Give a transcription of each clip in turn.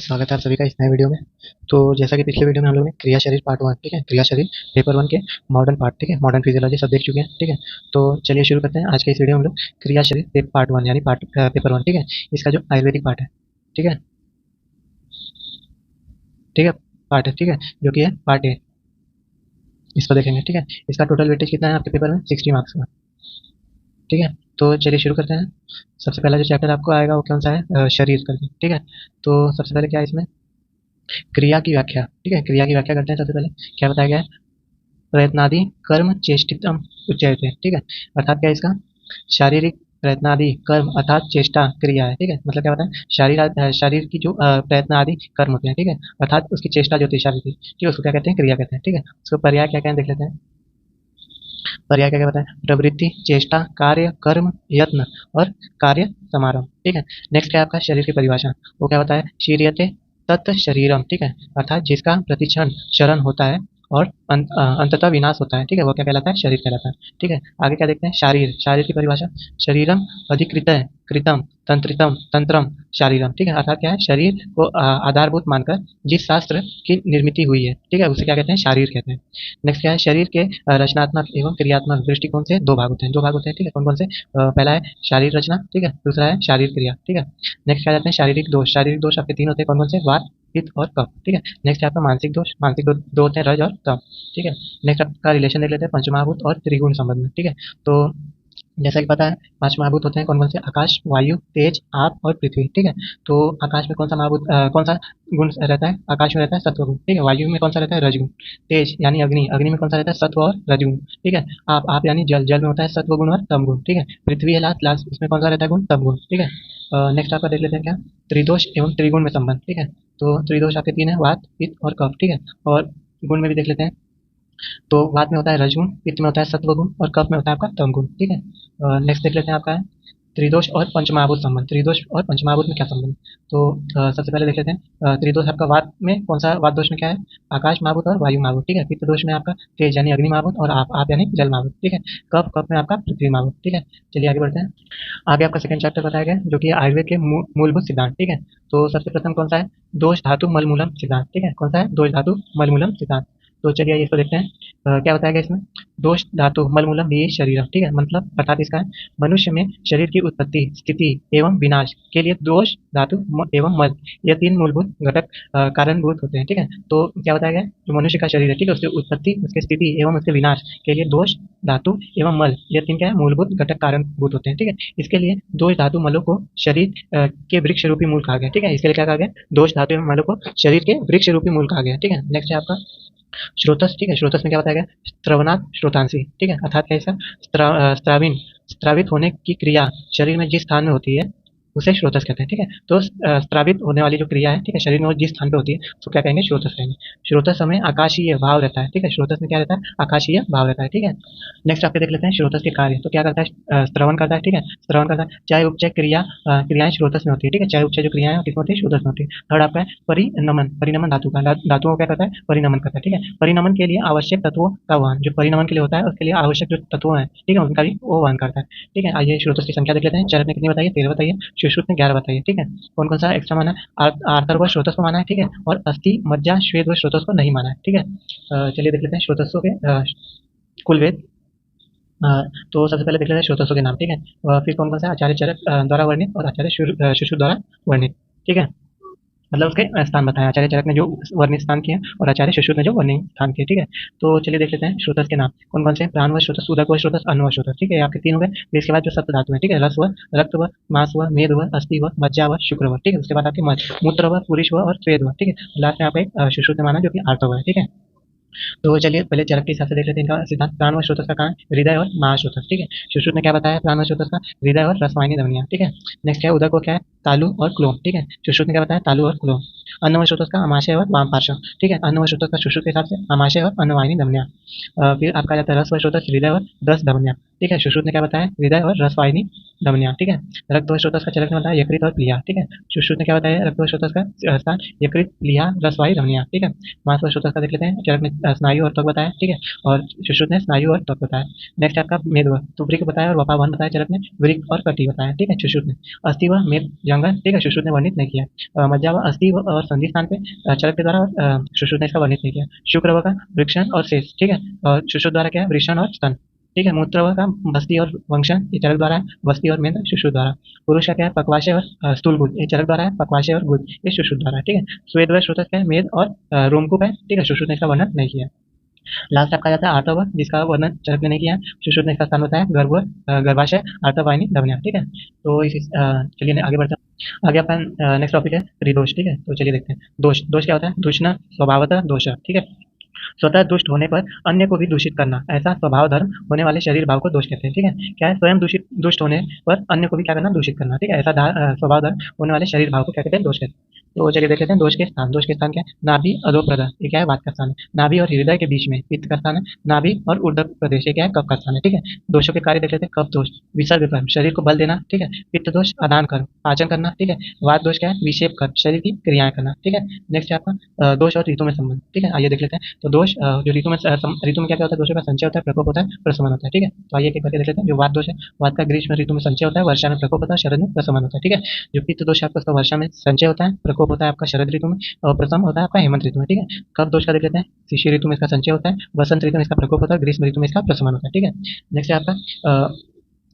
स्वागत है आप सभी का इस नए वीडियो में। तो जैसा कि पिछले वीडियो में हम लोग ने क्रिया शरीर पार्ट 1 ठीक है, क्रिया शरीर पेपर 1 के मॉडर्न पार्ट ठीक है, मॉडर्न फिजियोलॉजी सब देख चुके हैं ठीक है। तो चलिए शुरू करते हैं आज के इस वीडियो में हम लोग क्रिया शरीर पार्ट 1 यानी पेपर 1 ठीक है, इसका जो आयुर्वेदिक पार्ट है ठीक है, ठीक है पार्ट है ठीक है, जो कि है पार्ट ए, इसको देखेंगे ठीक है। इसका टोटल वेटेज कितना है आपके पेपर में 60 मार्क्स का ठीक है। तो चलिए शुरू करते हैं। सबसे पहला जो चैप्टर आपको आएगा वो कौन सा है, शरीर करके ठीक है। तो सबसे पहले क्या है इसमें, क्रिया की व्याख्या ठीक है, क्रिया की व्याख्या करते हैं। सबसे पहले क्या बताया गया है, प्रयत्नादि कर्म चेष्टितम उच्यते ठीक है। अर्थात क्या है इसका, शारीरिक प्रयत्नादि कर्म अर्थात चेष्टा क्रिया है ठीक है। मतलब क्या होता है, शरीर की जो प्रयत्न आदि कर्म होते हैं ठीक है, अर्थात उसकी चेष्टा जो होती है शारीर की ठीक है, उसको क्या कहते हैं, क्रिया कहते हैं ठीक है। उसको पर्याय क्या क्या है देख लेते हैं। पर्याय क्या क्या बताएं, प्रवृत्ति, चेष्टा, कार्य, कर्म, यत्न और कार्य समारंभ ठीक है। नेक्स्ट क्या है आपका शरीर की परिभाषा, वो क्या होता है, शीर्यते तत् शरीरम ठीक है, अर्थात जिसका प्रतिक्षण शरण होता है और अंततः विनाश होता है ठीक है, वो क्या कहलाता है, शरीर कहलाता है ठीक है। आगे क्या देखते हैं, शारीर, शारीर की परिभाषा, शरीरम अधिकृत कृतम तंत्रितम तंत्रम शारीरम ठीक है, अर्थात क्या है, शरीर को आधारभूत मानकर जिस शास्त्र की निर्मित हुई है ठीक है, उसे क्या कहते हैं, शारीर कहते हैं। नेक्स्ट क्या है, शरीर के रचनात्मक एवं क्रियात्मक दृष्टिकोण से दो भाग होते हैं, दो भाग होते हैं ठीक है। कौन कौन से, पहला है शारीर रचना ठीक है, दूसरा है शारीर क्रिया ठीक है। नेक्स्ट क्या जाते हैं, शारीरिक दोष, शारीरिक दोष आपके तीन होते हैं, कौन कौन से, वात पित्त और कफ ठीक है। नेक्स्ट है आपका मानसिक दोष, मानसिक दो होते हैं, रज और तम ठीक है। नेक्स्ट आपका रिलेशन देख लेते हैं पंचमहाभूत और त्रिगुण संबंध में ठीक है। तो जैसा कि पता है पांच महाभूत होते हैं, कौन कौन से, आकाश, वायु, तेज, आप और पृथ्वी ठीक है। तो आकाश में कौन सा महाभूत, कौन सा गुण रहता है, आकाश में रहता है सत्व गुण ठीक है। वायु में कौन सा रहता है, रजगुण। तेज यानी अग्नि, अग्नि में कौन सा रहता है, सत्व और रजगुण ठीक है। आप यानी जल, जल में होता है सत्व गुण और तम गुण ठीक है। पृथ्वी है लास्ट, लास्ट उसमें कौन सा रहता है गुण, तम गुण ठीक है। नेक्स्ट आपका देख लेते हैं क्या, त्रिदोष एवं त्रिगुण में संबंध ठीक है। तो त्रिदोष आपके तीन है, वात, पित्त और कफ ठीक है। और गुण में भी देख लेते हैं, तो वात में होता है रजगुण, पित्त में होता है सत्वगुण और कफ में होता है आपका तमगुण ठीक है। नेक्स्ट देख लेते हैं आपका है त्रिदोष और पंचमहाभूत संबंध, त्रिदोष और पंचमहाभूत में क्या संबंध। तो सबसे पहले देख लेते हैं, त्रिदोष आपका वात में कौन सा, वात दोष में क्या है, आकाश महाभूत और वायु महाभूत ठीक है। पित्त दोष में आपका तेज यानी अग्नि महाभूत और आप यानी जल महाभूत ठीक है। कफ, कफ में आपका पृथ्वी महाभूत ठीक है। चलिए आगे बढ़ते हैं। आगे आपका सेकंड चैप्टर बताया गया जो कि आयुर्वेद के मूलभूत सिद्धांत ठीक है। तो सबसे प्रथम कौन सा है, दोष धातु मलमूलम सिद्धांत ठीक है। कौन सा है, दोष धातु मलमूलम सिद्धांत। तो चलिए इसको देखते हैं, क्या बताया गया इसमें, दोष धातु मलमूलम ये शरीरम ठीक है। मतलब अर्थात इसका है, मनुष्य में शरीर की उत्पत्ति, स्थिति एवं विनाश के लिए दोष, धातु एवं मल, ये तीन मूलभूत घटक कारणभूत होते हैं ठीक है। तो क्या बताया गया, जो मनुष्य का शरीर है ठीक है, उसकी उत्पत्ति, उसकी स्थिति एवं उसके विनाश के लिए दोष, धातु एवं मल, ये तीन क्या है, मूलभूत घटक कारणभूत होते हैं ठीक है। इसके लिए दोष धातु मलों को शरीर के वृक्ष रूपी मूल कहा गया ठीक है। इसके लिए क्या कहा गया, दोष धातु एवं मलों को शरीर के वृक्ष रूपी मूल कहा गया ठीक है। नेक्स्ट है आपका स्रोतस ठीक है। स्रोतस में क्या बताया गया, स्त्रवनात् स्रोतांसी ठीक है, अर्थात क्या है इसका, स्त्राविन, स्त्रावित होने की क्रिया शरीर में जिस स्थान में होती है उसे स्रोतस कहते हैं ठीक है। तो स्त्रावित होने वाली जो क्रिया है ठीक है, शरीर में जिस स्थान पे होती है उसको क्या कहेंगे, स्रोतस कहेंगे। स्रोतस में आकाशीय भाव रहता है ठीक है, स्रोतस में क्या रहता है, आकाशीय भाव रहता है ठीक है। नेक्स्ट आपके देख लेते हैं स्रोतस के कार्य। तो क्या करता है, श्रवण करता है ठीक है, श्रवण करता है, चाहे उपचय क्रिया, क्रियाएं स्रोतस में होती है ठीक है, चाहे उपचय जो क्रियाएं किसमें होती है, स्रोतस में होती है। थर्ड आपका है परिनमन, परिनमन धातु का, धातुओं को क्या करता है, परिनमन करता है ठीक है। परिनमन के लिए आवश्यक तत्वों का वहन, जो परिनमन के लिए होता है उसके लिए आवश्यक जो तत्व है ठीक है, उनका भी वो वहन करता है ठीक है। आइए स्रोतस की संख्या देख लेते हैं। चरक ने कितनी बताइए, 13 बताइए। सुश्रुत ने 11 बताइए ठीक है। कौन कौन सा एक्स्ट्रा माना है, आर्तर व स्रोतस को माना है ठीक है, और अस्थि, मज्जा, श्वेत व स्रोतस को नहीं माना है ठीक है। चलिए देख लेते हैं स्रोतसों के कुल वेद। तो सबसे पहले देख लेते हैं स्रोतसों के नाम ठीक है। फिर कौन कौन सा, आचार्य चरक द्वारा वर्णित और आचार्य सुश्रुत द्वारा वर्णित ठीक है, मतलब उसके स्थान बताए, आचार्य चरक ने जो वर्णित स्थान किए और आचार्य सुश्रुत ने जो वर्णित स्थान किए ठीक है। तो चलिए देख लेते हैं स्रोतस के नाम कौन कौन से, प्राण व स्रोतस, उदक व स्रोतस, अन्न व स्रोतस ठीक है, आपके तीन हो गए। फिर इसके बाद जो सप्त धातु है ठीक है, रस व, रक्त व, मांस व, मेद व, अस्थि व, मज्जा व, शुक्र व ठीक है। उसके बाद आपके मल, मूत्र व, पुरुष व और स्वेद व ठीक है। लास्ट में आप एक सुश्रुत ने माना जो कि आर्तव है ठीक है। तो चलिए पहले चरक के हिसाब से देख लेते हैं इनका सिद्धांत। प्राण व स्रोतस का कहाँ, हृदय और महाश्रोतस ठीक है। सुश्रुत ने क्या बताया, प्राण व स्रोतस का हृदय और रसवाहिनी धमनियां ठीक है। नेक्स्ट क्या है, उदक को क्या है, तालु और क्लोम ठीक है। सुश्रुत ने क्या बताया, तालु और क्लोम। अन्न व स्रोतस का अमाशय और वाम पार्श्व ठीक है। अन्न व स्रोतस का सुश्रुत के हिसाब से अमाशय और अन्नवाहिनी धमनियां। फिर आपका जाता है रस व स्रोतस, हृदय और रस धमनियां ठीक है। सुश्रुत ने क्या बताया, हृदय और रसवाहिनी धमनियां ठीक है। रक्त व स्रोतस का चरक ने बताया यकृत और प्लीहा ठीक है। सुश्रुत ने क्या बताया, रक्त व स्रोतस का स्थान यकृत, प्लीहा, रसवाही, धमनियां ठीक है। मांस व स्रोतस का देख लेते हैं। चरक ने स्नायु और त्वक बताया ठीक है, और सुश्रुत ने स्नायु और त्वक बताया। नेक्स्ट आपका मेद व, तो वृक्क बताया और वपावहन बताया, चरक ने वृक्क और कटी बताया ठीक है, सुश्रुत ने। अस्थि व मेद जंगन ठीक है, सुश्रुत ने वर्णित नहीं किया। मज्जा व, अस्थि व और संधि स्थान पे चरक के द्वारा और सुश्रुत ने इसका वर्णित नहीं किया। शुक्र व का वृक्षण और शेष, ठीक है, और सुश्रुत द्वारा क्या है, वृषण और स्तन, ठीक है। मूत्र व का बस्ती और वंक्षण, ये चरक द्वारा है, बस्ती और मेद सुश्रुत द्वारा। पुरुष का क्या है, पक्वाशय और स्थूल गुद, ये चरक द्वारा है, पक्वाशय और गुद ये सुश्रुत द्वारा है, ठीक है। स्वेद व श्रोत्रस क्या है, मेद और रोमकूप है, ठीक है, सुश्रुत ने इसका वर्णन नहीं किया। लास्ट आपका जाता है आर्तव, जिसका वर्णन चरक ने नहीं किया। सुश्रुत ने इसका स्थान बताया गर्भ, गर्भाशय, आर्तवाहिनी, लवण्या, ठीक है। तो चलिए आगे बढ़ते हैं। आगे अपन नेक्स्ट टॉपिक है त्रिदोष, ठीक है। तो चलिए देखते हैं दोष। दोष क्या होता है, दूषण स्वभावतः दोष, ठीक है। स्वतः दुष्ट होने पर अन्य को भी दूषित करना, ऐसा स्वभाव धर्म होने वाले शरीर भाव को दोष कहते हैं, ठीक है। क्या है, स्वयं दूषित दुष्ट होने पर अन्य को भी क्या करना, दूषित करना, ठीक है। ऐसा स्वभाव धर्म होने वाले शरीर भाव को क्या कहते हैं, दोष कहते हैं। तो चलिए देख लेते हैं दोष के स्थान। दोष के स्थान क्या है, नाभि अधोप्रदर, ये क्या है, वात का स्थान है। नाभि और हृदय के बीच में पित्त का स्थान है। नाभि और ऊर्ध्व प्रदेश, ये क्या है, कफ का स्थान है, ठीक है। दोषों के कार्य देख लेते हैं। कफ दोष विसर्ग कर, शरीर को बल देना, ठीक है। पित्त दोष आदान कर, पाचन करना, ठीक है। वात दोष क्या है, विक्षेप कर, शरीर की क्रियाएं करना, ठीक है। नेक्स्ट है आपका दोष और ऋतु में संबंध, ठीक है। आइए देख लेते हैं। तो दोष जो ऋतु में क्या क्या होता है, दोषों का संचय होता है, प्रकोप होता है, प्रशमन होता है, ठीक है। तो आइए एक करके देख लेते हैं। जो वात दोष है, वात का ग्रीष्म ऋतु में संचय होता है, वर्षा में प्रकोप होता है, शरद में प्रशमन होता है, ठीक है। जो पित्त दोष है आपका, उसका वर्षा में संचय होता है, प्रकोप होता है आपका शरद ऋतु में, और प्रशम होता है आपका हेमंत ऋतु में, ठीक है। कफ दोष का देख लेते हैं। शिशिर ऋतु में इसका संचय होता है, वसंत ऋतु में इसका प्रकोप होता है, ग्रीष्म ऋतु में इसका प्रशमन होता है, ठीक है। नेक्स्ट है आपका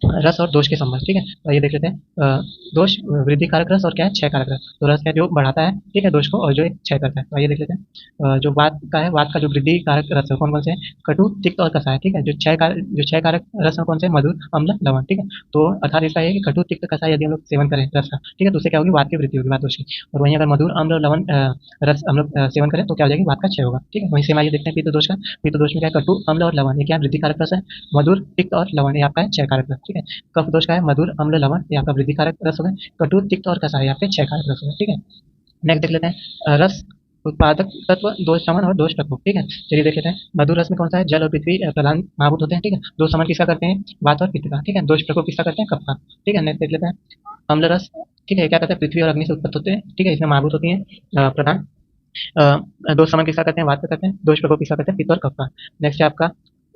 रस और दोष के संबंध, ठीक है। तो ये देख लेते हैं। दोष वृद्धि कारक रस और क्या है, क्षय कारक रस। तो रस क्या है, जो बढ़ाता है, ठीक है, दोष को, और जो एक क्षय करता है। तो ये देख लेते हैं। जो वात का है, वात का जो वृद्धि कारक रस है कौन कौन से हैं, कटु, तिक्त और कसाय, ठीक है। जो क्षय कारक रस में कौन से, मधुर, अम्ल, लवण, ठीक है। तो अर्थात इसका है कि कटु, तिक्त, कसाय यदि हम लोग सेवन करें रस का, ठीक है, तो उससे क्या होगी, वात की वृद्धि होगी, वात दोष की। और वहीं अगर मधुर, अम्ल और लवण रस हम लोग सेवन करें तो क्या हो जाएगी, वात का क्षय होगा, ठीक है। वहीं से आइए देखते हैं पित्त दोष का। पित्त दोष में क्या है, कटु, अम्ल और लवण, ये क्या वृद्धि कारक रस है। मधुर, तिक्त और लवण ये आपका है क्षय कारक रस, ठीक है। कफ दोष का है, मधुर, अम्ल, लवण ये आपका वृद्धि कारक रस हो गए। कटु, तिक्त और कसाय आपके क्षय कारक रस हो गए, ठीक है। नेक्स्ट देख लेते हैं रस उत्पादक तत्व, दोष शमन और दोष प्रकोप, ठीक है। चलिए देख लेते हैं। मधुर रस में कौन सा है, जल और पृथ्वी प्रधान महाभूत होते हैं, ठीक है। दोष शमन किसका करते हैं, वात और पित्त का, ठीक है। दोष प्रकोप किसका करते हैं, कफ का, ठीक है। नेक्स्ट देख लेते हैं अम्ल रस, ठीक है, क्या कहते हैं, पृथ्वी और अग्नि से उत्पत्त होते हैं, ठीक है, इसमें महाभूत होती है प्रधान। दोष शमन किसका करते हैं, वात का करते हैं। दोष प्रकोप किसका करते हैं, पित्त और कफ का। नेक्स्ट है आपका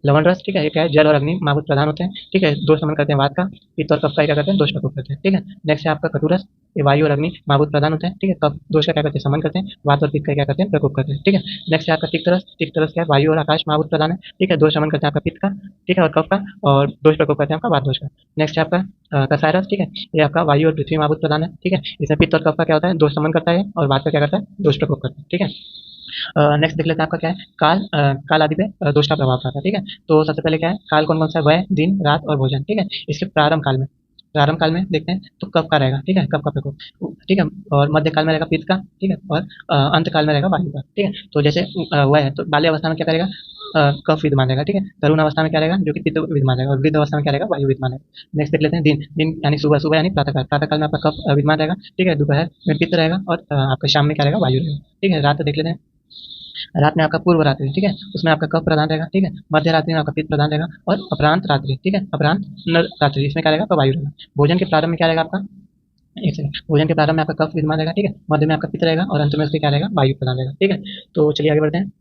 लवण रस, ठीक है, ये क्या है, जल और अग्नि महाभूत प्रधान होते हैं, ठीक है। दोष शमन करते हैं वात का, पित्त और कफ का क्या करते हैं, दोष प्रकोप करते हैं, ठीक है। नेक्स्ट है आपका कटु रस, ये वायु और अग्नि महाभूत प्रधान होते हैं, ठीक है। कफ दोष का क्या करते हैं, शमन करते हैं, वात और पित्त का क्या करते हैं, प्रकोप करते हैं, ठीक है। नेक्स्ट है आपका तिक्त रस। तिक्त रस क्या है, वायु और आकाश महाभूत प्रधान है, ठीक है। दोष शमन करते हैं आपका पित्त का, ठीक है, और कफ का, और दोष प्रकोप करते हैं आपका वात दोष का। नेक्स्ट है आपका कसाय रस, ठीक है, ये आपका वायु और पृथ्वी महाभूत प्रधान है, ठीक है। इसमें पित्त और कफ का क्या होता है, दोष शमन करता है, और वात का क्या करता है, दोष प्रकोप करता है, ठीक है। नेक्स्ट देख लेते हैं आपका क्या है, काल आदि पे दोष का प्रभाव पड़ता है, ठीक है। तो सबसे पहले क्या है, काल कौन कौन सा है, वह, दिन, रात और भोजन, ठीक है। इसके प्रारंभ काल में देखते हैं तो कफ का रहेगा, ठीक है, कफ का प्रकोप, ठीक है। और मध्य काल में रहेगा पित्त का, ठीक है। और अंत काल में रहेगा वायु का, ठीक है। तो जैसे वह है तो बाल्य अवस्था में क्या करेगा, कफ विद्यमान रहेगा, ठीक है। तरुण अवस्था में क्या रहेगा, जो कि पित्त विद्यमान रहेगा, और वृद्ध अवस्था में क्या रहेगा, वायु विद्यमान रहेगा। नेक्स्ट देख लेते हैं दिन। दिन यानी सुबह, सुबह यानी प्रातः काल में आपका कफ विद्यमान रहेगा, ठीक है। दोपहर में पित्त रहेगा, और आपका शाम में क्या रहेगा, वायु रहेगा, ठीक है। रात देख लेते हैं। रात में आपका पूर्व रात्रि, ठीक है, उसमें आपका कफ प्रधान रहेगा, ठीक है। मध्य रात्रि में आपका पित्त प्रधान रहेगा, और अपरांत रात्रि, ठीक है, अपरांत रात्रि, इसमें क्या रहेगा, तो वायु रहेगा। भोजन के प्रारंभ में क्या रहेगा आपका, एक सेकंड, भोजन के प्रारंभ में आपका कफ विद्यमान रहेगा, ठीक है। मध्य में आपका पित्त रहेगा, और अंत में उसके क्या रहेगा, वायु प्रधान रहेगा, ठीक है। तो चलिए आगे बढ़ते हैं।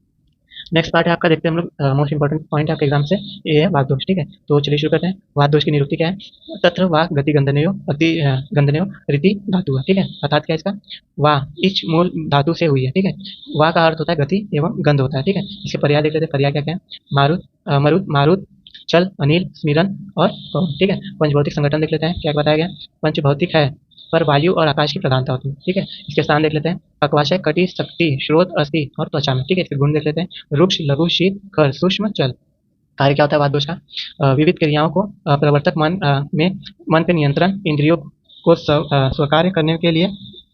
नेक्स्ट पार्ट है आपका, देखते हैं हम लोग मोस्ट इंपॉर्टेंट पॉइंट है आपके एग्जाम से, ये है वात दोष, ठीक है। तो चलिए शुरू करते हैं। वात दोष की निरुक्ति क्या है, तत्र वाक गति गंधनयो अति गंधनयो रीति धातु है, ठीक है। अर्थात क्या है इसका, वाह इच मूल धातु से हुई है, ठीक है। वाह का अर्थ होता है गति एवं गंध होता है, ठीक है। इसके पर्याय देख लेते हैं। पर्याय क्या क्या है, मारुत, मरुत, मारुत, चल, अनिल, स्मिरन और पवन, ठीक है। पंचभौतिक संगठन देख लेते हैं, क्या बताया गया, पंचभौतिक है पर वायु और आकाश की प्रधानता होती है, ठीक है। इसके स्थान देख लेते हैं। पक्वाशय, कटि, शक्ति, श्रोत, अस्थि और त्वचा में, ठीक है। इसके गुण देख लेते हैं। रुक्ष, लघु, शीत, खर, सूक्ष्म, चल। कार्य क्या होता है वात दोष का, विविध क्रियाओं को प्रवर्तक मन के नियंत्रण, इंद्रियों को स्वकार्य करने के लिए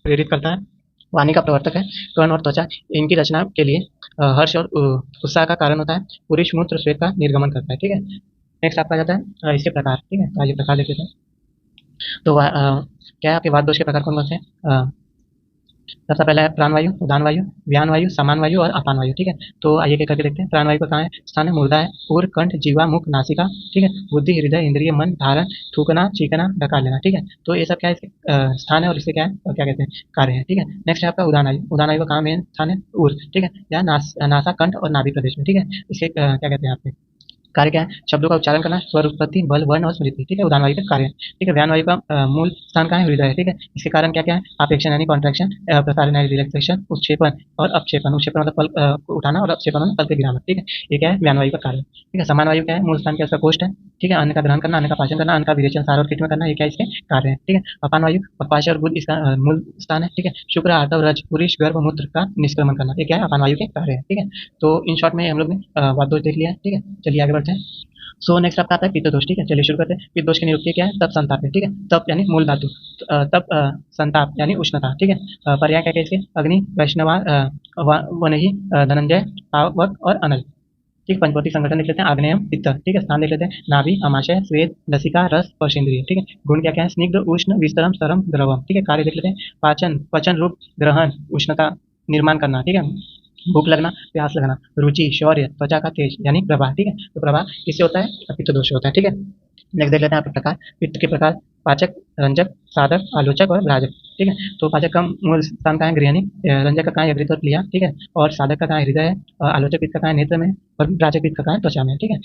प्रेरित करता है। वाणी का प्रवर्तक है। कर्ण और त्वचा इनकी रचना के लिए हर्ष और उत्साह का कारण होता है। पुरुष मूत्र श्वेत का निर्गमन करता है, ठीक है। नेक्स्ट आपका जाता है इसके प्रकार, ठीक है। तो आइए प्रकार देख लेते हैं। तो क्या है आपके वात दोष के प्रकार कौन कौन से हैं। सबसे पहला है प्राणवायु, उदान वायु, व्यान वायु, समान वायु और अपान वायु, ठीक है। तो आइए क्या करके देखते हैं। प्राणवायु का कहाँ है, स्थान है मुर्दा है, उर, कंठ, जीवा, मुख, नासिका, ठीक है। बुद्धि, हृदय, इंद्रिय, मन, धारण, थूकना, चीखना, डकार लेना, ठीक है। तो ये सब क्या है, इसके स्थान है, और इसके क्या है, क्या कहते हैं, कार्य है, ठीक है। नेक्स्ट है आपका उदान वायु। उदान वायु का कहाँ मेन स्थान है, उर, ठीक है, या नासा, कंठ और नाभि प्रदेश में, ठीक है। इसके क्या कहते हैं आपके कार्य क्या है? शब्दों का उच्चारण करना, स्वर उत्पत्ति, बल, वर्ण और स्मृति, ठीक है? उदाहरण वायु का कार्य, ठीक है? व्यान वायु का मूल स्थान कहाँ है? हृदय है, ठीक है? इसके कारण क्या क्या है? अपेक्षण यानी कॉन्ट्रैक्शन, प्रसारण यानी रिलैक्सेशन, उत्क्षेपण और अपक्षेपण। उत्क्षेपण मतलब पल को उठाना और अपक्षेपण मतलब पल के गिराना, ठीक है? ये क्या है? व्यान वायु का कार्य, ठीक है? समान वायु क्या है? मूल स्थान क्या है? उसका कोष्ठ है, ठीक है? अन्न का ग्रहण करना, अन्न का पाचन करना, अन्न का विरेचन, सार और कीट में करना, ये क्या है? इसके कार्य है, ठीक है? अपान वायु पक्वाशय और बुध इसका मूल स्थान है, ठीक है? शुक्र, आर्तव, रज, पुरुष, गर्भ, मूत्र का निष्क्रमण करना, ये क्या है? अपान वायु के कार्य है, ठीक है? तो इन शॉर्ट में हम लोग ने वात दोष देख लिया है, ठीक है? चलिए आगे बढ़ते हैं। सो नेक्स्ट आपका आता है पित्त दोष, ठीक है? चलिए शुरू करते हैं। पित्त दोष की निरुक्ति क्या है? तप संताप है, ठीक है? तप यानी मूल धातु, तप संताप यानी उष्णता, ठीक है? पर्याय क्या क्या इसके? अग्नि, वैष्णवा, वनहि, धनंजय, पावक और अनल, ठीक। पंचभौतिक संगठन देख लेते हैं। आग्नेयम, पित्त, ठीक है? स्थान देख लेते हैं। नाभि, आमाशय, स्वेद, लसिका, रस, स्पर्शेंद्रिय, ठीक है? गुण क्या क्या है? स्निग्ध, उष्ण, विस्तरम, सरम, द्रवम, ठीक है? कार्य देख लेते हैं। पाचन, पचन रूप ग्रहण, उष्णता निर्माण करना, ठीक है? भूख लगना, प्यास लगना, रुचि, शौर्य, त्वचा का तेज यानी प्रभा, ठीक है? तो प्रभा किससे होता है? पित्त दोष होता है, ठीक है? नेक्स्ट देख लेते हैं आपके प्रकार। पित्त के प्रकार: पाचक, रंजक, साधक, आलोचक और राजक, ठीक है? तो पाचक का मूल स्थान कहाँ है? गृहिणी, रंजक का कहाँ है? यकृत और प्लिया, ठीक है? और साधक का कहाँ है? हृदय है, आलोचक पित्त का कहाँ है? नेत्र में, और राजक पित्त का कहाँ है? त्वचा में, ठीक है?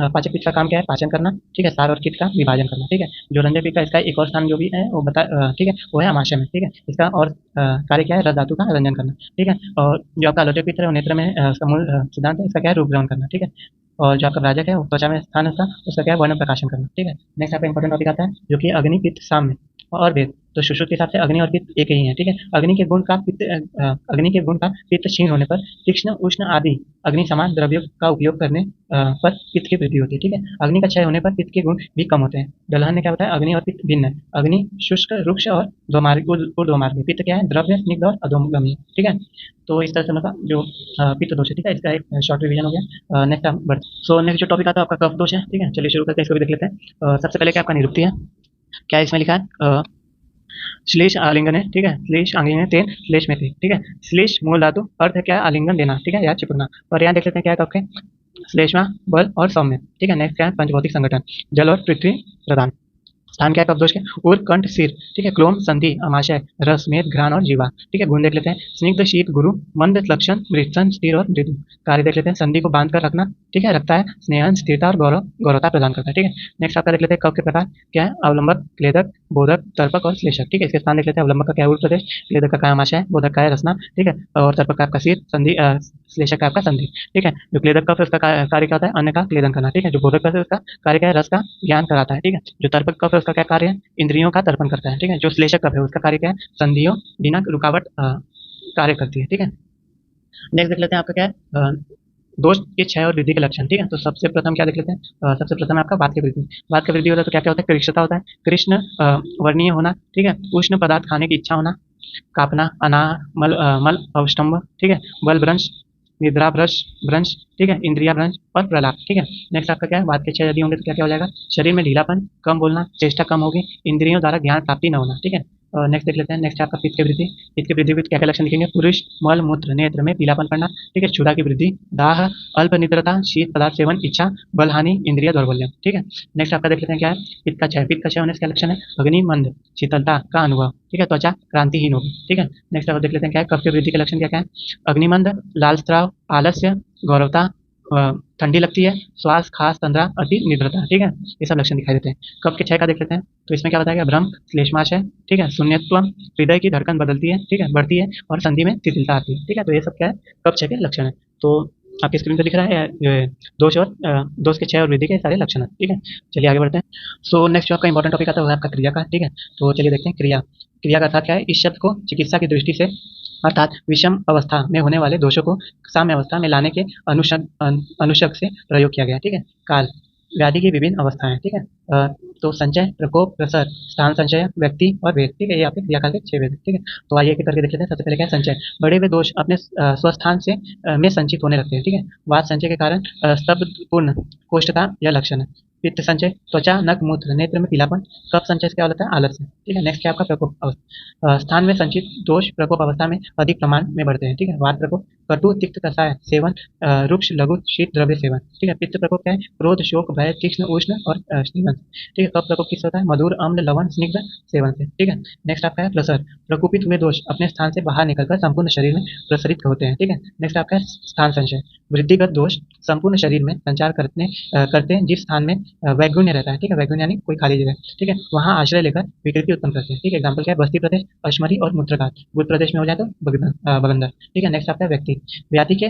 पाचक पित्त का काम क्या है? पाचन करना, ठीक है? सार और कीट का विभाजन करना, ठीक है? जो रंजक पित्त का इसका एक और स्थान जो भी है वो ठीक है, वो है आमाशय में, ठीक है? इसका और कार्य क्या है? रस धातु का रंजन करना, ठीक है? और जो आपका आलोचक पित्त है वो नेत्र में उसका मूल सिद्धांत है, इसका क्या है? रूप ग्रहण करना, ठीक है? और जो आपका राजक है वो त्वचा में स्थान है उसका क्या है? वर्ण प्रकाशन करना, ठीक है? नेक्स्ट आपका इंपॉर्टेंट टॉपिक आता है जो कि अग्नि, पित्त, साम्य और वेद। तो सुश्रुत के हिसाब से अग्नि और पित्त एक ही है, ठीक है? अग्नि के गुण का पित्त क्षीण होने पर तीक्ष्ण, उष्ण आदि अग्नि समान द्रव्यों का उपयोग करने पर पित्त की वृद्धि होती है, ठीक है? अग्नि का क्षय होने पर पित्त के गुण भी कम होते हैं। दलहन ने क्या होता है? अग्नि और पित्त भिन्न है। अग्नि शुष्क, रुक्ष और ऊर्ध्वमार्गी। पित्त क्या है? द्रव्य, स्निग्ध और अधोगामी, ठीक है? तो इस तरह से मतलब जो पित्त दोष है, ठीक है? इसका एक शॉर्ट रिवीजन हो गया। नेक्स्ट आप बढ़ते। सो नेक्स्ट जो टॉपिक आता है आपका कफ दोष है, ठीक है? चलिए शुरू करते हैं, इसको भी देख लेते हैं। सबसे पहले क्या आपका निरुक्ति है? क्या इसमें लिखा है? श्लेष आलिंगन है, ठीक है? श्लेष आलिंगन है, तेन श्लेष में थे, ठीक है? श्लेष मूल धातु, अर्थ है क्या है? आलिंगन देना, ठीक है? या चिपकना। और यहाँ देख लेते हैं क्या है कफ के? श्लेष्मा, बल और सौम्य, ठीक है? नेक्स्ट क्या है? पंचभौतिक संगठन, जल और पृथ्वी प्रधान। स्थान क्या है कफ दोष के? उर, कंठ, सिर, ठीक है? क्लोम, संधि, अमाशय, रस, मेद, घ्राण और जीवा, ठीक है? गुण देख लेते हैं। स्निग्ध, शीत, गुरु, मंद, लक्षण, मृत्सन, स्थिर और मृदु। कार्य देख लेते हैं। संधि को बांध कर रखना, ठीक है? रखता है। स्नेहन, स्थिरता और गौरवता प्रदान करता है, ठीक है? नेक्स्ट आपका देख लेते हैं कफ के प्रकार क्या है? अवलंबक, क्लेदक, बोधक, तर्पक और श्लेषक, ठीक है? इसके स्थान देख लेते हैं। अवलंबक का क्या है? उर प्रदेश, क्लेदक का क्या है? आमाशय, बोधक का है रसना, ठीक है? और तर्पक का आपका सिर, संधि, श्लेषक का आपका संधि, ठीक है? जो क्लेदक कफ है उसका कार्य क्या होता है? अन्न का क्लेदन करना, ठीक है? जो बोधक कफ है उसका कार्य क्या है? रस का ज्ञान कराता है, ठीक है? जो तर्पक कफ है उसका क्या कार्य है? इंद्रियों का तर्पण करता है, ठीक है? जो श्लेषक कफ है उसका कार्य क्या है? संधियों बिना रुकावट कार्य करती है, ठीक है? नेक्स्ट देख लेते हैं आपका क्या है? दोष के क्षय और वृद्धि के लक्षण, ठीक है? तो सबसे प्रथम क्या देख लेते हैं? सबसे प्रथम आपका वात की वृद्धि। वात की वृद्धि होता है तो क्या क्या होता है? कृष्णता होता है, कृष्ण वर्णीय होना, ठीक है? उष्ण पदार्थ खाने की इच्छा होना, कापना, मल अवस्टम्भ, ठीक है? बल भ्रंश, निद्रा भ्रंश, ठीक है? इंद्रिया भ्रंश और प्रलाप, ठीक है? नेक्स्ट आपका क्या है? वात के क्षय यदि होंगे तो क्या क्या हो जाएगा? शरीर में ढीलापन, कम बोलना, चेष्टा कम होगी, इंद्रियों द्वारा ज्ञान प्राप्ति न होना, ठीक है? नेक्स्ट देख लेते हैं। नेक्स्ट आपका पित्त की वृद्धि। पित्त की वृद्धि में क्या क्या लक्षण दिखेंगे? पुरुष, मल मूत्र, नेत्र में पीलापन पड़ना, ठीक है? क्षुधा की वृद्धि, दाह, अल्प निद्रता, शीत पदार्थ सेवन, इच्छा, बल हानि, इंद्रिय दौर्बल्य, ठीक है? नेक्स्ट आपका देख लेते हैं क्या है? पित्त का क्षय। पित्त का क्षय होने से क्या लक्षण है? अग्नि मंद, शीतलता का अनुभव, ठीक है? त्वचा क्रांतिहीन होगी, ठीक है? नेक्स्ट आप देख लेते हैं क्या है? कफ की वृद्धि के लक्षण क्या क्या है? अग्निमंद, लाल स्राव, आलस्य, गौरवता, ठंडी लगती है, श्वास, खास, तंद्रा, अति निद्रता, ठीक है? ये सब लक्षण दिखाई देते हैं। कफ के क्षय का देख लेते हैं। तो इसमें क्या बताया गया? भ्रम, श्लेष्माशय, ठीक है? शून्यत्व, हृदय की धड़कन बदलती है, ठीक है? बढ़ती है, और संधि में शिथिलता आती है, ठीक है? तो ये सब क्या है? कफ क्षय के लक्षण है। तो आपकी स्क्रीन पर दिख रहा है दोष के क्षय और वृद्धि के सारे लक्षण है, ठीक है? चलिए आगे बढ़ते हैं। सो नेक्स्ट जो आपका इंपॉर्टेंट टॉपिक आता है वो है आपका क्रिया का, ठीक है? तो चलिए देखते हैं क्रिया। क्रिया का अर्थ क्या है? इस शब्द को चिकित्सा की दृष्टि से अर्थात विषम अवस्था में होने वाले दोषों को साम्य अवस्था में लाने के अनुशक से प्रयोग किया गया, ठीक है? काल, व्याधि की विभिन्न अवस्थाएं, ठीक है? तो संचय, प्रकोप, प्रसर, स्थान संचय, व्यक्ति और वेद, ठीक है? ये आपके क्रियाकाल के 6 वेद, ठीक है? तो आइए एक एक करके देख लेते हैं। सबसे पहले क्या है? संचय। बड़े हुए दोष अपने स्वस्थान से में संचित होने लगते हैं, ठीक है? वात संचय के कारण स्तब्धपूर्ण कोष्ठता यह लक्षण है। पित्त संचय, त्वचा, नख, मूत्र, नेत्र में पीलापन, कफ संचय से क्या होता है? आलस्य। ठीक है, नेक्स्ट है आपका प्रकोप अवस्था। स्थान में संचित दोष प्रकोप अवस्था में अधिक प्रमाण में बढ़ते हैं। ठीक है, वात प्रकोप, कटु तिक्त कषाय सेवन, रुक्ष लघु शीत द्रव्य सेवन। ठीक है, पित्त प्रकोप क्या है? क्रोध, शोक, भय, तीक्ष्ण, उष्ण और स्निग्ध। ठीक है, कफ प्रकोप किससे होता है? मधुर, अम्ल, लवण, स्निग्ध सेवन से। ठीक है, नेक्स्ट आपका है प्रसर, प्रकोपित हुए दोष अपने स्थान से बाहर निकलकर संपूर्ण शरीर में प्रसरित होते हैं। ठीक है, नेक्स्ट आपका है स्थान संचय, वृद्धिगत दोष संपूर्ण शरीर में संचार करते हैं जिस स्थान में वैगुण्य रहता है। ठीक है, वैगुण्य यानी कोई खाली जगह। ठीक है, वहाँ आश्रय लेकर विकृति उत्पन्न करते हैं। ठीक है, एग्जाम्पल क्या है? बस्ती प्रदेश, अश्मरी और मूत्रकात। बुध प्रदेश में हो जाए तो बगंदर। ठीक है, नेक्स्ट आपका है व्यक्ति, व्याधि के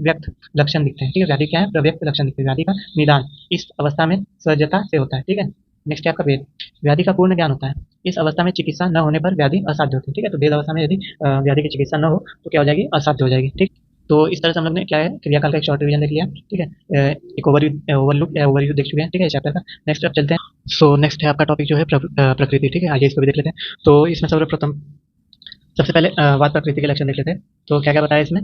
व्यक्त लक्षण दिखते हैं। ठीक है, व्याधि क्या है? प्रव्यक्त लक्षण दिखते हैं। व्याधि का निदान इस अवस्था में सहजता से होता है। ठीक है, नेक्स्ट है आपका वेद, व्याधि का पूर्ण ज्ञान होता है। इस अवस्था में चिकित्सा न होने पर व्याधि असाध्य होती है। ठीक है, तो वेद अवस्था में यदि व्याधि की चिकित्सा न हो तो क्या हो जाएगी? असाध्य हो जाएगी। ठीक, तो इस तरह से हम लोग ने क्या है क्रियाकाल का एक शॉर्ट रिवीजन देख लिया। ठीक है, एक ओवरव्यू देख चुके हैं। ठीक है, चैप्टर का नेक्स्ट अब चलते हैं। सो नेक्स्ट है आपका टॉपिक जो है प्रकृति। ठीक है, आइए इसको भी देख लेते हैं। तो इसमें सर्वप्रथम सबसे पहले वात प्रकृति के लक्षण देख लेते हैं। तो क्या क्या बताया इसमें?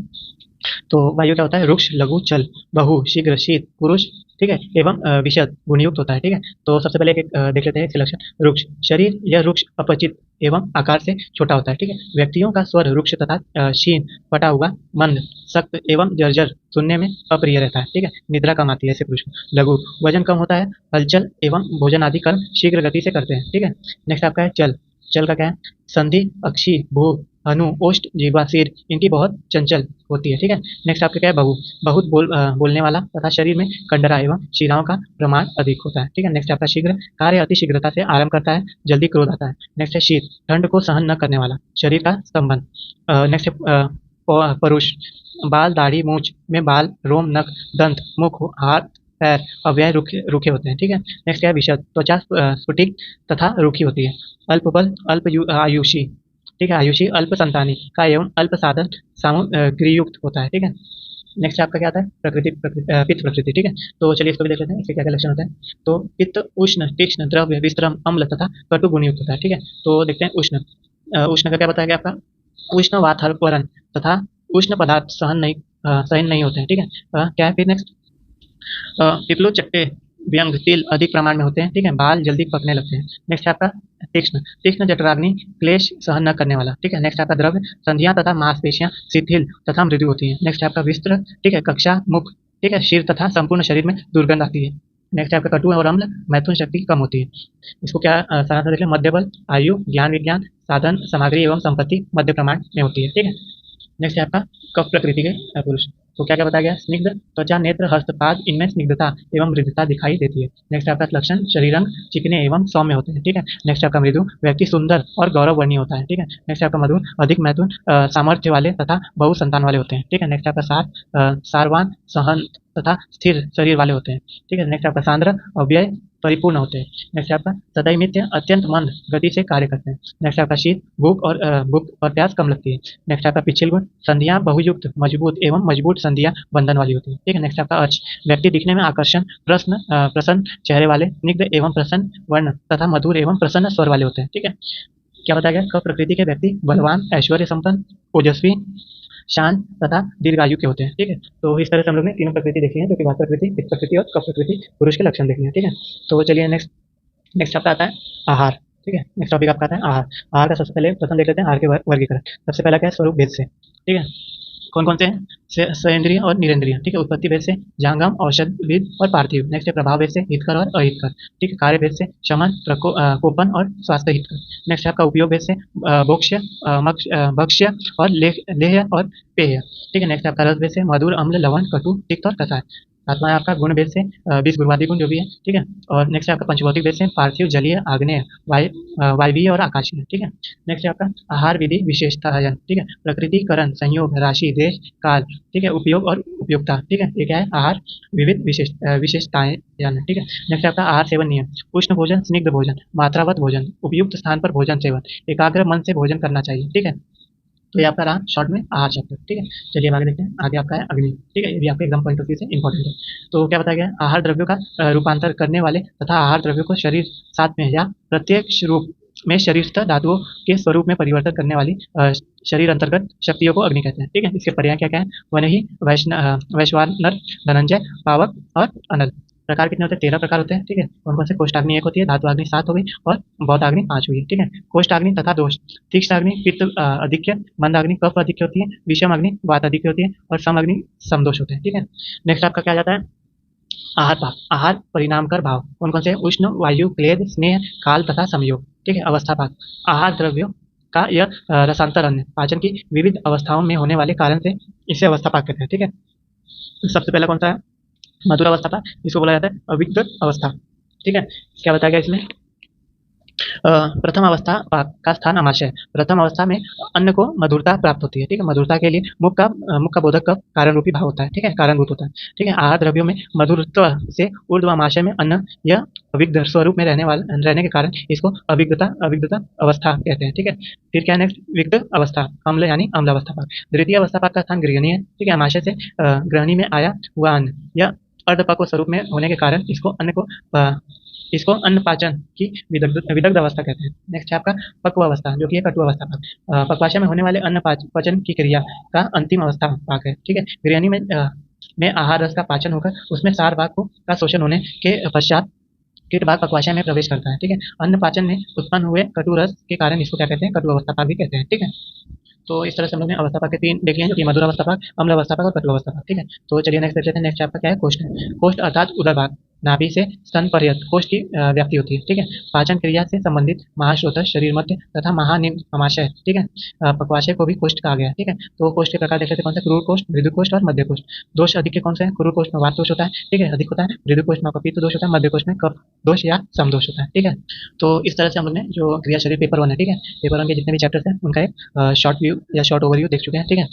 तो वायु क्या होता है? रुक्ष, लघु, चल, बहु, शीघ्र, शीत, पुरुष। ठीक है, एवं विशद गुणयुक्त होता है। ठीक है, तो सबसे पहले एक देख लेते हैं इसके लक्षण। रुक्ष, शरीर यह रुक्ष अपचित एवं आकार से छोटा होता है। ठीक है, व्यक्तियों का स्वर रुक्ष तथा क्षीण, फटा हुआ, मंद, सख्त एवं जर्जर, सुनने में अप्रिय रहता है। ठीक है, निद्रा कम आती है ऐसे पुरुष को। लघु, वजन कम होता है, हलचल एवं भोजन आदि कर्म शीघ्र गति से करते हैं। ठीक है, नेक्स्ट आपका है चल। चल का क्या है? संधि, अक्षी, भू, अनु, ओष्ठ, जीवा, सिर इनकी बहुत चंचल होती है। ठीक है, नेक्स्ट आपका क्या है? बहु, बहुत बोलने वाला तथा शरीर में कंडरा एवं शिराओं का प्रमाण अधिक होता है। ठीक है, नेक्स्ट आपका शीघ्र, कार्य अति शीघ्रता से आरंभ करता है, जल्दी क्रोध आता है। नेक्स्ट है शीत, ठंड को सहन न करने वाला, शरीर का स्तंभन। नेक्स्ट है परुष, बाल, दाढ़ी, मूछ में बाल, रोम, नख, दंत, मुख, हाथ, पैर अव्यय रूखे होते हैं। ठीक है, नेक्स्ट क्या है? विशद, त्वचा स्फुटित तथा रूखी होती है। अल्प बल, आयुषी। ठीक है, आयुषी, अल्प संतानी का एवं अल्प साधन सामग्रीयुक्त होता है। ठीक है, नेक्स्ट आपका क्या आता है? पित्त प्रकृति। ठीक है, तो चलिए इसको भी देख लेते हैं, इसके क्या क्या लक्षण होते हैं। तो पित्त उष्ण, तीक्ष्ण, द्रव्य, विश्रम, अम्ल तथा कटु गुणयुक्त होता है। ठीक है, तो देखते हैं उष्ण। उष्ण का क्या बताया गया आपका? उष्ण वातावरण तथा उष्ण पदार्थ सहन नहीं होते हैं। ठीक है, क्या है फिर नेक्स्ट? पिपलू, चट्टे, व्यंग, तिल अधिक प्रमाण में होते हैं। ठीक है, बाल जल्दी पकने लगते हैं। नेक्स्ट आपका तीक्ष्ण, तीक्ष्ण जठराग्नि, क्लेश सहन न करने वाला। ठीक है, नेक्स्ट आपका द्रव्य, संधियां तथा मांसपेशियां शिथिल तथा मृदु होती हैं। नेक्स्ट आपका विस्त्र। ठीक है, कक्षा, मुख। ठीक है, शीर तथा संपूर्ण शरीर में दुर्गंध आती है। नेक्स्ट आपका कटु और अम्ल, मैथुन शक्ति कम होती है। इसको क्या साधारण देख लें? मध्य बल, आयु, ज्ञान विज्ञान, साधन सामग्री एवं संपत्ति मध्य प्रमाण में होती है। ठीक है, नेक्स्ट है आपका कफ प्रकृति के पुरुष। तो क्या क्या बताया गया? स्निग्ध, त्वचा, नेत्र, हस्तपाद इनमें स्निग्धता एवं मृदुता दिखाई देती है। नेक्स्ट आपका लक्षण, शरीरंग चिकने एवं सौम्य होते हैं। ठीक है, नेक्स्ट आपका मृदु, व्यक्ति सुंदर और गौरववर्णीय होता है। ठीक है, नेक्स्ट आपका मधुर, अधिक मैथुन, सामर्थ्य वाले तथा बहुसंतान वाले होते हैं। ठीक है, नेक्स्ट आपका सारवान, सहन तथा स्थिर शरीर वाले होते हैं। ठीक है, नेक्स्ट आपका सांद्र, अव्यय, परिपूर्ण होते हैं। नेक्स्ट आपका सदैमित्य, अत्यंत मंद गति से कार्य करते हैं। नेक्स्ट आपका शीत, भूख और प्यास कम लगती है। नेक्स्ट आपका पिछल गुण, संधियां बहुयुक्त, मजबूत एवं मजबूत संधियां बंधन वाली होती है। ठीक है, नेक्स्ट आपका अर्च, व्यक्ति दिखने में आकर्षण, प्रसन्न चेहरे वाले, स्निग्ध एवं प्रसन्न वर्ण तथा मधुर एवं प्रसन्न स्वर वाले होते हैं। ठीक है, क्या बताया गया? क प्रकृति के व्यक्ति बलवान, ऐश्वर्य संपन्न, ओजस्वी, शांत तथा दीर्घायु के होते हैं। ठीक है, तो इस तरह से हम लोग ने तीनों प्रकृति देखी है, जो कि वात प्रकृति, पित्त प्रकृति और कफ प्रकृति पुरुष के लक्षण देखे हैं। ठीक है, तो चलिए नेक्स्ट आपका आता है आहार। ठीक है, नेक्स्ट टॉपिक आपका आता है आहार। आहार का सबसे पहले प्रथम देख लेते हैं आहार के वर्गीकरण। सबसे पहला क्या है? स्वरूप भेद से। ठीक है, कौन कौन से हैं? सइंद्रिय और निरेंद्रिय। ठीक है, उत्पत्ति भेद से जंगम, औषधविद और पार्थिव। नेक्स्ट है प्रभाव भेद से हितकर और अहितकर। ठीक है, कार्य भेद से शमन, कोपन और स्वास्थ्य हितकर। नेक्स्ट है आपका उपयोग भेद से भोक्ष्य, भक्ष्य और लेह्य और पेय। ठीक है, नेक्स्ट आपका रस भेद से मधुर, अम्ल, लवण, कटु, तिक्त और कषाय। सातवां है आपका गुण भेद से 20 गुणवादी गुण जो भी है। ठीक है, और नेक्स्ट है आपका पंचभौतिक भेद से पार्थिव, जलीय, आग्नेय, वायवीय और आकाशीय। ठीक है, नेक्स्ट है आपका आहार विधि विशेषतायन। ठीक है, प्रकृतिकरण, संयोग, राशि, देश, काल। ठीक है, उपयोग और उपयोगिता। ठीक है, ये क्या है? आहार विविध विशेषताएं। ठीक है, नेक्स्ट आपका आहार सेवन नियम, उष्ण भोजन, स्निग्ध भोजन, मात्रावत भोजन, उपयुक्त स्थान पर भोजन सेवन, एकाग्र मन से भोजन करना चाहिए। ठीक है, तो ये आपका रहा शॉर्ट में आहार चैप्टर। ठीक है, चलिए आगे देखते हैं। आगे आपका है अग्नि। ठीक है, ये भी आपके एग्जाम पॉइंट ऑफ व्यू से इंपॉर्टेंट है। तो क्या बताया गया? आहार द्रव्यों का रूपांतर करने वाले तथा आहार द्रव्यों को शरीर साथ में या प्रत्यक्ष रूप में शरीरस्थ धातुओं के स्वरूप में परिवर्तन करने वाली शरीर अंतर्गत शक्तियों को अग्नि कहते हैं। ठीक है, इसके पर्याय क्या क्या है? वनहि, वैश्वानर, धनंजय, पावक और अनल। प्रकार कितने होते हैं? 13 प्रकार होते हैं, ठीक है। कौन कौन से? कोष्ठाग्नि 1 होती है, धातुअग्नि 7 हो गई और बौद्धाग्नि 5 हुई है, ठीक है। कोष्ठाग्नि तथा दोष: तीक्ष्ण अग्नि पित्त अधिक्य, मंद अग्नि कफ अधिक्य होती है, विषम अग्नि वात अधिक्य होती है और सम अग्नि समदोष होते हैं, ठीक है। नेक्स्ट आपका क्या आ जाता है? आहार पाक, आहार परिणाम कर भाव। कौन कौन से? उष्ण, वायु, क्लेद, स्नेह, काल तथा संयोग, ठीक है। अवस्था पाक: आहार द्रव्यों का यह रसांतर अन्न पाचन की विविध अवस्थाओं में होने वाले कारण से इसे अवस्था पाक कहते हैं, ठीक है। तो सबसे पहला कौन सा है? मधुर अवस्था पाक, इसको बोला जाता है अविद्ध अवस्था, ठीक है। क्या बताया गया इसमें? प्रथम अवस्था का स्थान आमाशय है। प्रथम अवस्था में अन्न को मधुरता प्राप्त होती है, ठीक है। मधुरता के लिए मुख का बोधक कफ कारण रूपी भाव होता है, ठीक है, कारणभूत होता है, ठीक है। आहार द्रव्यों में मधुरत्व से ऊर्ध्व आमाशय में अन्न यह अविग्ध स्वरूप में रहने के कारण इसको अविग्धता अवस्था कहते हैं, ठीक है। फिर क्या है नेक्स्ट? विग्ध अवस्था, अम्ल यानी अम्ल अवस्था पाक। द्वितीय अवस्था पाक का स्थान गृहणी है, ठीक है। आमाशय से गृहणी में आया हुआ अन्न यह अर्धपक्व स्वरूप में होने के कारण इसको अन्न पाचन की विदग्ध अवस्था कहते हैं। नेक्स्ट है आपका पक्व अवस्था, जो कि है कटु अवस्था पाक। पक्वाशय में होने वाले अन्न पचन की क्रिया का अंतिम अवस्था पाक है, ठीक है। बिरयानी में आहार रस का पाचन होकर उसमें सार भाग का शोषण होने के पश्चात कीट भाग पक्वाशय में प्रवेश करता है, ठीक है। अन्न पाचन में उत्पन्न हुए कटु रस के कारण इसको क्या कहते हैं? कटु अवस्था पाक भी कहते हैं, ठीक है। तो इस तरह से हम लोग ने अवस्था पाक के 3 देख लिए, जो कि मधुर अवस्था पाक, अम्ल अवस्था पाक और कटु अवस्था पाक, ठीक है। तो चलिए नेक्स्ट देख लेते हैं। नेक्स्ट आपका क्या है? कोष्ठ। कोष्ठ अर्थात उदर भाग, नाभि से स्तन पर्यंत कोष्ठ की व्याप्ति होती है, ठीक है। पाचन क्रिया से संबंधित महाश्रोत्र, शरीर मध्य तथा महानिम्न आमाशय, ठीक है। पक्वाशय को भी कोष्ठ कहा गया है, ठीक है। तो कोष्ठ के प्रकार देख लेते हैं। कौन सा? क्रूर कोष्ठ, मृदु कोष्ठ और मध्य कोष्ठ। दोष अधिक के कौन से हैं? क्रूर कोष्ठ में वात दोष होता है, ठीक है, अधिक होता है। मृदु कोष्ठ में आपका पित्त दोष होता है, मध्य कोष्ठ में कफ दोष या समदोष होता है, ठीक है। तो इस तरह से हम लोग ने जो क्रिया शरीर पेपर 1 है, ठीक है, पेपर 1 के जितने भी चैप्टर्स हैं उनका एक शॉर्ट व्यू या शॉर्ट ओवरव्यू देख चुके हैं, ठीक है।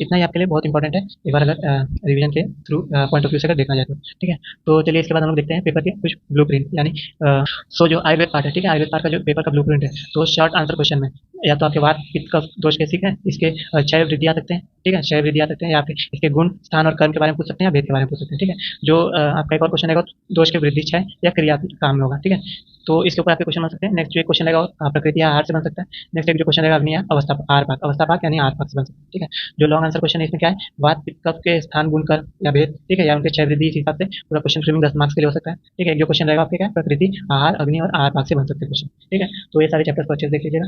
इतना ही आपके लिए बहुत इंपॉर्टेंट है एक बार अगर रिवीजन के थ्रू पॉइंट ऑफ व्यू से अगर देखना जाए तो, ठीक है। तो चलिए इसके बाद हम लोग देखते हैं पेपर के कुछ ब्लूप्रिंट, यानी जो आयुर्वेद पार्ट है, ठीक है, आयुर्वेद पार्ट का जो पेपर का ब्लूप्रिंट है, तो शॉर्ट आंसर क्वेश्चन में या तो आपके वात पित्त कफ दोष कैसे है, इसके क्षय वृद्धि आ सकते हैं, ठीक है, क्षय वृद्धि आ सकते हैं, या फिर इसके गुण स्थान और कर्म के बारे में पूछ सकते हैं, या भेद के बारे में पूछ सकते हैं, ठीक है। जो आपका एक और क्वेश्चन रहेगा दोष के वृद्धि क्षय या क्रिया काम में होगा, ठीक है। तो इसके ऊपर आपके क्वेश्चन बन सकते हैं। नेक्स्ट जो एक क्वेश्चन रहेगा प्रकृति या आहार से बन सकता है। नेक्स्ट एक जो क्वेश्चन रहेगा अग्नि या अवस्था पाक यानी आहार पाक से बन सकता है, ठीक है। जो लॉन्ग आंसर क्वेश्चन है इसमें क्या है? वात पित्त कफ के स्थान गुण कर या भेद, ठीक है, या उनके क्षय वृद्धि, इस हिसाब से पूरा क्वेश्चन स्विमिंग 10 मार्क्स के लिए हो सकता है, ठीक है। एक जो क्वेश्चन रहेगा आपके क्या है? प्रकृति, आहार, अग्नि और आहार पाक से बन सकते हैं क्वेश्चन, ठीक है। तो ये सारे चैप्टर्स को अच्छे से देख लीजिएगा।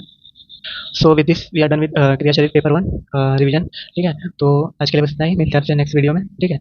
So with this we are done with क्रिया शरीर पेपर 1 रिवीजन, ठीक है। तो आज के लिए बस इतना ही, मिलते हैं आपसे नेक्स्ट वीडियो में, ठीक है।